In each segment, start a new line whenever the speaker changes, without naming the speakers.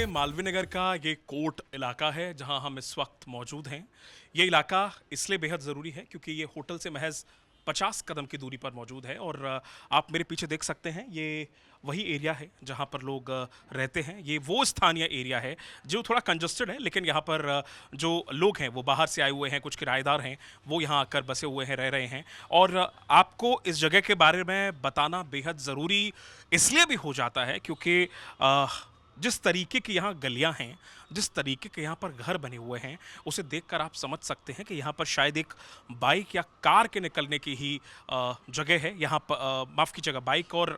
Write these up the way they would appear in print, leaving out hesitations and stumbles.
मालवीय नगर का ये कोर्ट इलाका है जहां हम इस वक्त मौजूद हैं। ये इलाका इसलिए बेहद ज़रूरी है क्योंकि ये होटल से महज 50 कदम की दूरी पर मौजूद है और आप मेरे पीछे देख सकते हैं ये वही एरिया है जहां पर लोग रहते हैं। ये वो स्थानीय एरिया है जो थोड़ा कंजस्टेड है, लेकिन यहाँ पर जो लोग हैं वो बाहर से आए हुए हैं, कुछ किराएदार हैं, वो यहाँ आकर बसे हुए हैं, रह रहे हैं। और आपको इस जगह के बारे में बताना बेहद ज़रूरी इसलिए भी हो जाता है क्योंकि जिस तरीके की यहाँ गलियाँ हैं, जिस तरीके के यहाँ पर घर बने हुए हैं, उसे देखकर आप समझ सकते हैं कि यहाँ पर शायद एक बाइक या कार के निकलने की ही जगह है। यहाँ पर माफ़ कीजिएगा, बाइक और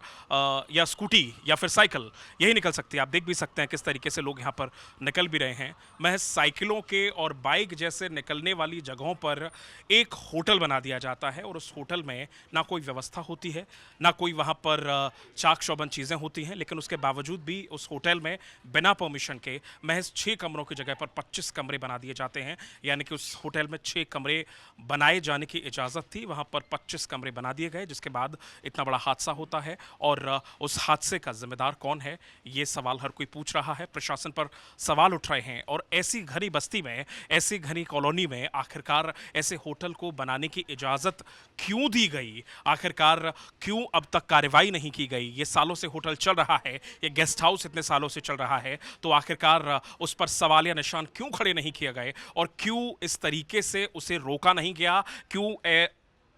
या स्कूटी या फिर साइकिल यही निकल सकती है। आप देख भी सकते हैं किस तरीके से लोग यहाँ पर निकल भी रहे हैं। महज साइकिलों के और बाइक जैसे निकलने वाली जगहों पर एक होटल बना दिया जाता है और उस होटल में ना कोई व्यवस्था होती है, ना कोई वहाँ पर चाक चौबंद चीज़ें होती हैं, लेकिन उसके बावजूद भी उस होटल में बिना परमिशन के महज 6 कमरों की जगह पर 25 कमरे बना दिए जाते हैं। यानी कि उस होटल में 6 कमरे बनाए जाने की इजाज़त थी, वहाँ पर 25 कमरे बना दिए गए, जिसके बाद इतना बड़ा हादसा होता है। और उस हादसे का जिम्मेदार कौन है, ये सवाल हर कोई पूछ रहा है। प्रशासन पर सवाल उठ रहे हैं और ऐसी घनी बस्ती में, ऐसी घनी कॉलोनी में आखिरकार ऐसे होटल को बनाने की इजाज़त क्यों दी गई, आखिरकार क्यों अब तक कार्रवाई नहीं की गई। ये सालों से होटल चल रहा है, ये गेस्ट हाउस इतने सालों से चल रहा है, तो आखिरकार उस पर सवाल या निशान क्यों खड़े नहीं किए गए और क्यों इस तरीके से उसे रोका नहीं गया, क्यों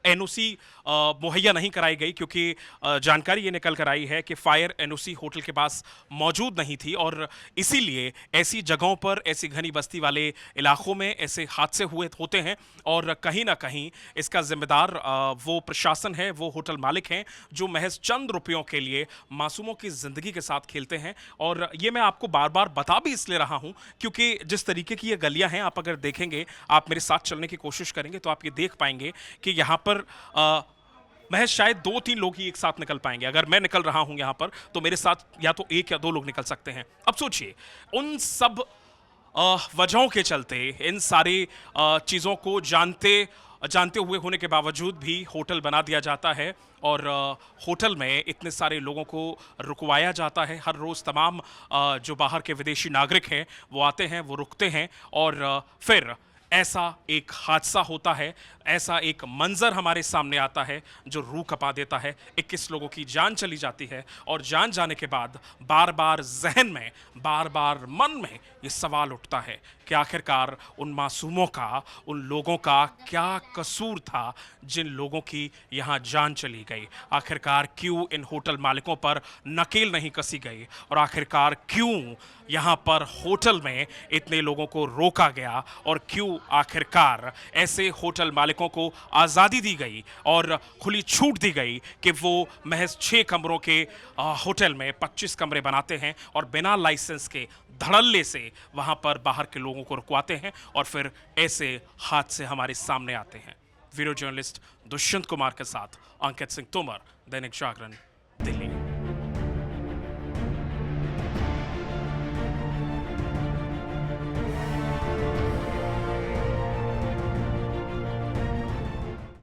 एनओसी मुहैया नहीं कराई गई। क्योंकि जानकारी ये निकल कर आई है कि फायर एनओसी होटल के पास मौजूद नहीं थी और इसीलिए ऐसी जगहों पर, ऐसी घनी बस्ती वाले इलाकों में ऐसे हादसे होते हैं। और कहीं ना कहीं इसका जिम्मेदार वो प्रशासन है, वो होटल मालिक हैं जो महज चंद रुपयों के लिए मासूमों की ज़िंदगी के साथ खेलते हैं। और ये मैं आपको बार बार बता भी इसलिए रहा हूँ क्योंकि जिस तरीके की ये गलियाँ हैं, आप अगर देखेंगे, आप मेरे साथ चलने की कोशिश करेंगे तो आप ये देख पाएंगे कि यहाँ पर महज शायद 2-3 लोग ही एक साथ निकल पाएंगे। अगर मैं निकल रहा हूं यहां पर तो मेरे साथ या तो 1 या 2 लोग निकल सकते हैं। अब सोचिए, उन सब वजहों के चलते, इन सारी चीज़ों को जानते हुए होने के बावजूद भी होटल बना दिया जाता है और होटल में इतने सारे लोगों को रुकवाया जाता है। हर रोज़ तमाम जो बाहर के विदेशी नागरिक हैं वो आते हैं, वो रुकते हैं और फिर ऐसा एक हादसा होता है, ऐसा एक मंजर हमारे सामने आता है जो रूह कपा देता है। 21 लोगों की जान चली जाती है और जान जाने के बाद बार बार जहन में, बार बार मन में ये सवाल उठता है कि आखिरकार उन मासूमों का, उन लोगों का क्या कसूर था जिन लोगों की यहाँ जान चली गई। आखिरकार क्यों इन होटल मालिकों पर नकेल नहीं कसी गई और आखिरकार क्यों यहाँ पर होटल में इतने लोगों को रोका गया और क्यों आखिरकार ऐसे होटल मालिकों को आज़ादी दी गई और खुली छूट दी गई कि वो महज 6 कमरों के होटल में 25 कमरे बनाते हैं और बिना लाइसेंस के धड़ल्ले से वहाँ पर बाहर के लोगों को रुकवाते हैं और फिर ऐसे हादसे हमारे सामने आते हैं। वीडियो जर्नलिस्ट दुष्यंत कुमार के साथ अंकित सिंह तोमर, दैनिक जागरण, दिल्ली।